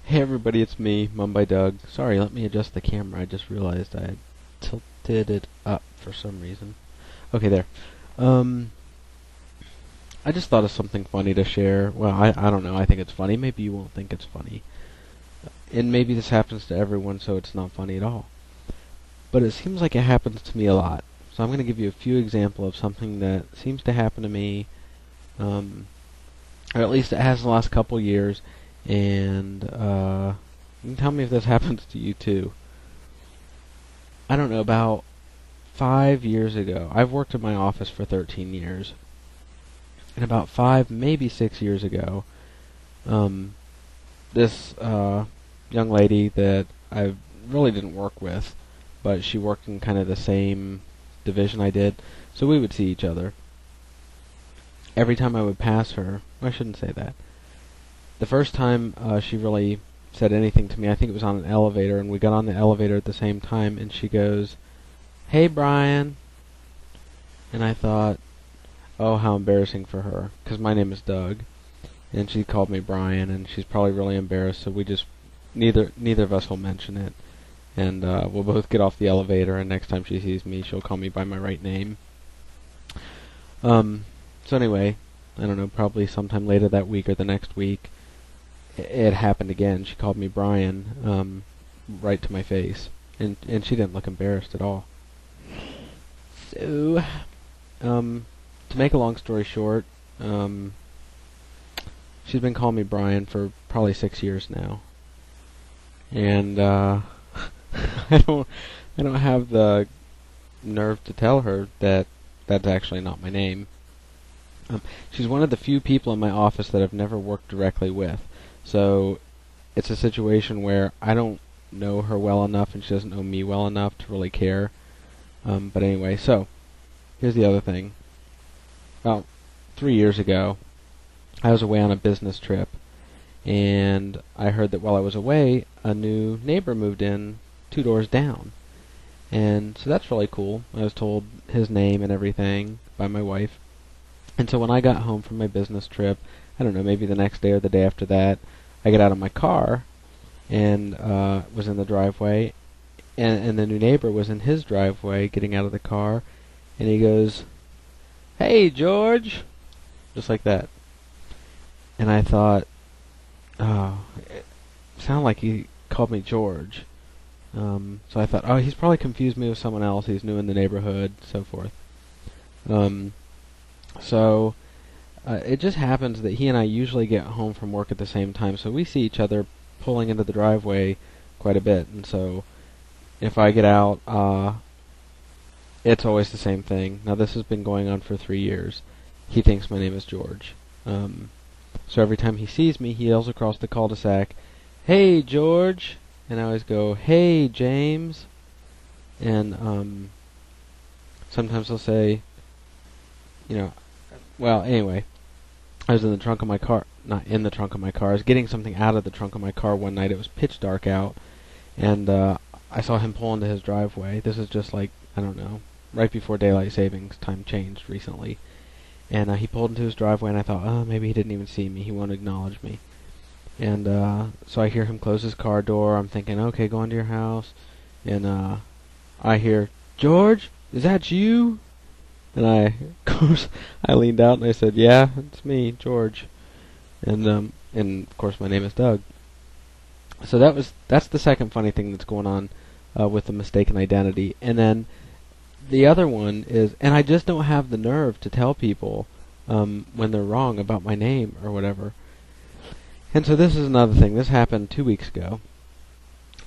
Hey everybody, it's me, Mum by Doug. Sorry, let me adjust the camera. I just realized I had tilted it up for some reason. Okay, there. Um, I just thought of something funny to share. Well, I don't know. I think it's funny. Maybe you won't think it's funny. And maybe this happens to everyone, so it's not funny at all. But it seems like it happens to me a lot. So I'm going to give you a few examples of something that seems to happen to me, or at least it has the last couple years, and you can tell me if this happens to you too. I don't know, about 5 years ago, I've worked in my office for 13 years, and about 5, maybe 6 years ago, this young lady that I really didn't work with, but she worked in kind of the same division I did, so we would see each other. Every time I would pass her, I shouldn't say that. The first time she really said anything to me, I think it was on an elevator, and we got on the elevator at the same time, and she goes, "Hey, Brian." And I thought, oh, how embarrassing for her, because my name is Doug, and she called me Brian, and she's probably really embarrassed, so we just, neither of us will mention it, and we'll both get off the elevator, and next time she sees me, she'll call me by my right name. So anyway, I don't know, probably sometime later that week or the next week, it happened again. She called me Brian, right to my face, and she didn't look embarrassed at all. So, to make a long story short, she's been calling me Brian for probably 6 years now, and I don't have the nerve to tell her that that's actually not my name. She's one of the few people in my office that I've never worked directly with. So it's a situation where I don't know her well enough and she doesn't know me well enough to really care. But anyway, so here's the other thing. About 3 years ago, I was away on a business trip, and I heard that while I was away, a new neighbor moved in 2 doors down. And so that's really cool. I was told his name and everything by my wife. And so when I got home from my business trip, I don't know, maybe the next day or the day after that, I get out of my car and was in the driveway, and the new neighbor was in his driveway getting out of the car, and he goes, "Hey, George," just like that. And I thought, oh, it sounded like he called me George. So I thought, oh, he's probably confused me with someone else. He's new in the neighborhood, so forth. So it just happens that he and I usually get home from work at the same time, so we see each other pulling into the driveway quite a bit. And so if I get out, it's always the same thing. Now this has been going on for 3 years. He thinks my name is George. So every time he sees me, he yells across the cul-de-sac, "Hey, George!" And I always go, "Hey, James!" And sometimes he'll say, well, anyway, I was in the trunk of my car, not in the trunk of my car, I was getting something out of the trunk of my car one night. It was pitch dark out, and I saw him pull into his driveway. This is just like, I don't know, right before daylight savings time changed recently. And he pulled into his driveway, and I thought, oh, maybe he didn't even see me. He won't acknowledge me. And so I hear him close his car door. I'm thinking, okay, go into your house. And I hear, "George, is that you?" And of course, I leaned out and I said, "Yeah, it's me, George." And of course, my name is Doug. So that's the second funny thing that's going on with the mistaken identity. And then the other one is, and I just don't have the nerve to tell people when they're wrong about my name or whatever. And so this is another thing. This happened 2 weeks ago.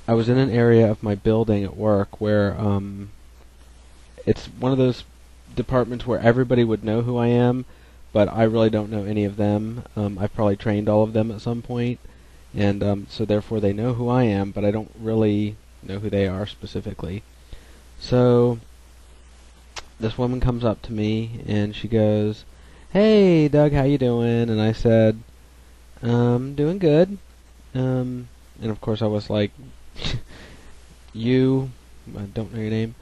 I was in an area of my building at work where it's one of those departments where everybody would know who I am, but I really don't know any of them. I've probably trained all of them at some point, and so therefore they know who I am, but I don't really know who they are specifically. So this woman comes up to me and she goes, "Hey, Doug, how you doing?" And I said, "Doing good." And of course I was like, "You, I don't know your name."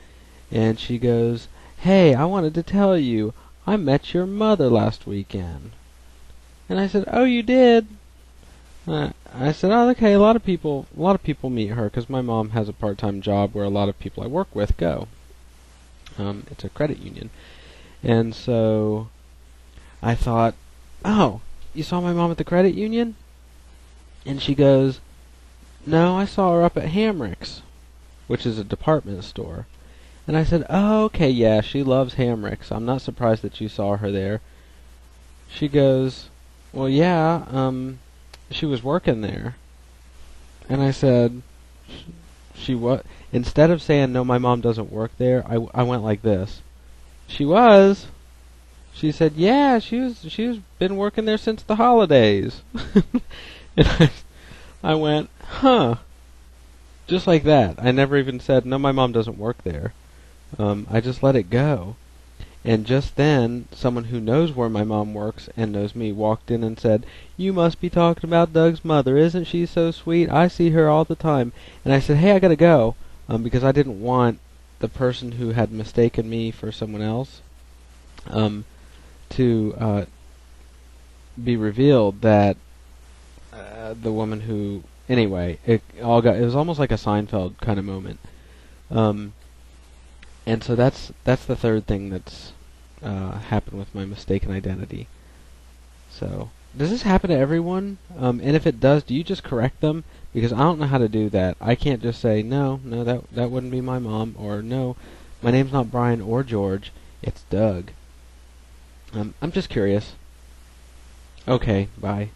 And she goes, "Hey, I wanted to tell you, I met your mother last weekend." And I said, "Oh, you did?" I said, oh, okay. A lot of people meet her because my mom has a part-time job where a lot of people I work with go. It's a credit union, and so I thought, oh, you saw my mom at the credit union? And she goes, no, I saw her up at Hamrick's, which is a department store. And I said, oh, okay, yeah, she loves Hamrick's. I'm not surprised that you saw her there. She goes, well, yeah, she was working there. And I said, she what? Instead of saying, no, my mom doesn't work there, I went like this. She was. She said, yeah, she was been working there since the holidays. And I went, huh. Just like that. I never even said, no, my mom doesn't work there. I just let it go. And just then, someone who knows where my mom works and knows me walked in and said, you must be talking about Doug's mother. Isn't she so sweet? I see her all the time. And I said, hey, I gotta go, because I didn't want the person who had mistaken me for someone else to be revealed that the woman who... Anyway, it was almost like a Seinfeld kind of moment. And so that's the third thing that's happened with my mistaken identity. So, does this happen to everyone? And if it does, do you just correct them? Because I don't know how to do that. I can't just say, no, that wouldn't be my mom, or no, my name's not Brian or George, it's Doug. I'm just curious. Okay, bye.